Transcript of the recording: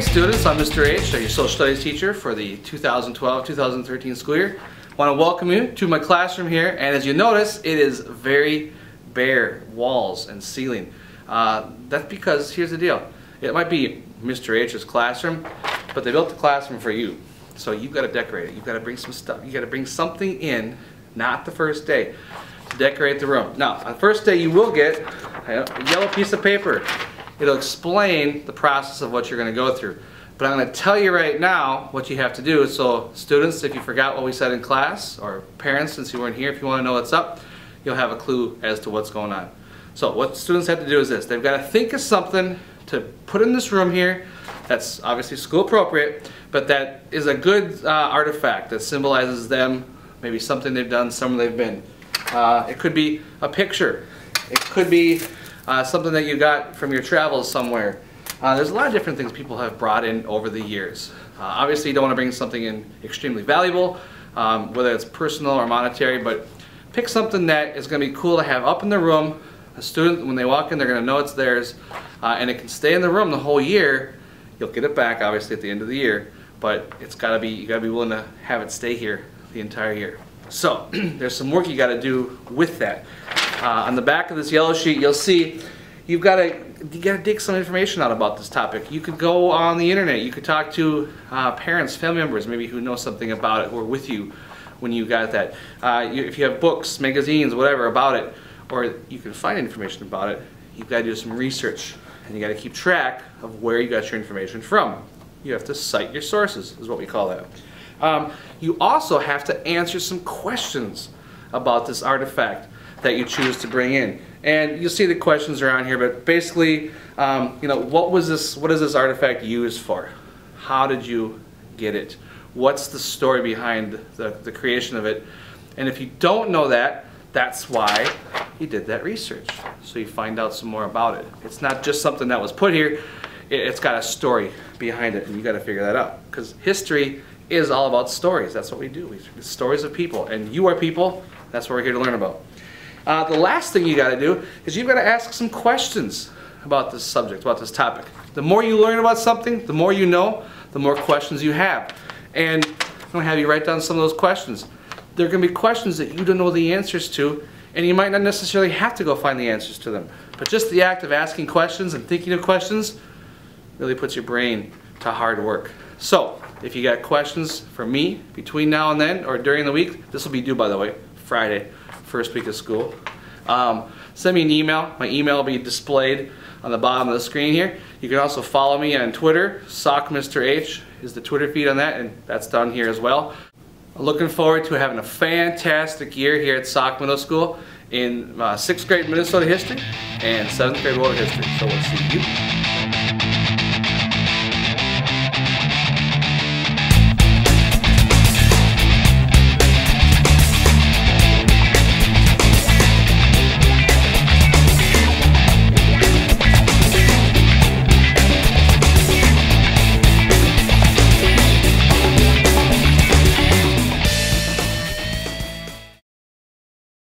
Hi students, I'm Mr. H, your social studies teacher for the 2012-2013 school year. I want to welcome you to my classroom here, and as you notice, it is very bare walls and ceiling. That's because, here's the deal, it might be Mr. H's classroom, but they built the classroom for you. So you've got to decorate it, you've got to bring some stuff, you've got to bring something in, not the first day, to decorate the room. Now, on the first day you will get a yellow piece of paper. It'll explain the process of what you're going to go through. But I'm going to tell you right now what you have to do. So students, if you forgot what we said in class, or parents, since you weren't here, if you want to know what's up, you'll have a clue as to what's going on. So what students have to do is this. They've got to think of something to put in this room here that's obviously school appropriate, but that is a good artifact that symbolizes them, maybe something they've done, somewhere they've been. It could be a picture. It could be something that you got from your travels somewhere. There's a lot of different things people have brought in over the years. Obviously you don't want to bring something in extremely valuable, whether it's personal or monetary, but pick something that is going to be cool to have up in the room. A student, when they walk in, they're going to know it's theirs, and it can stay in the room the whole year. You'll get it back obviously at the end of the year, but it's got to be, you got to be willing to have it stay here the entire year. So there's some work you got to do with that. On the back of this yellow sheet, you'll see you got to dig some information out about this topic. You could go on the internet. You could talk to parents, family members, maybe who know something about it, who are with you when you got that. If you have books, magazines, whatever about it, or you can find information about it, you've got to do some research, and you got to keep track of where you got your information from. You have to cite your sources, is what we call that. You also have to answer some questions about this artifact that you choose to bring in. And you'll see the questions around here, but basically, you know, what is this artifact used for? How did you get it? What's the story behind the creation of it? And if you don't know that, that's why you did that research. So you find out some more about it. It's not just something that was put here, it's got a story behind it, and you got to figure that out. Because history is all about stories. That's what we do. It's stories of people, and you are people. That's what we're here to learn about. The last thing you got to do is you've got to ask some questions about this subject, about this topic. The more you learn about something, the more you know, the more questions you have. And I'm going to have you write down some of those questions. There are going to be questions that you don't know the answers to, and you might not necessarily have to go find the answers to them. But just the act of asking questions and thinking of questions really puts your brain to hard work. So, if you got questions for me between now and then, or during the week, this will be due, by the way, Friday, first week of school. Send me an email. My email will be displayed on the bottom of the screen here. You can also follow me on Twitter. SockMrH is the Twitter feed on that, and that's down here as well. I'm looking forward to having a fantastic year here at Sauk Middle School in 6th grade Minnesota history and 7th grade world history. So we'll see you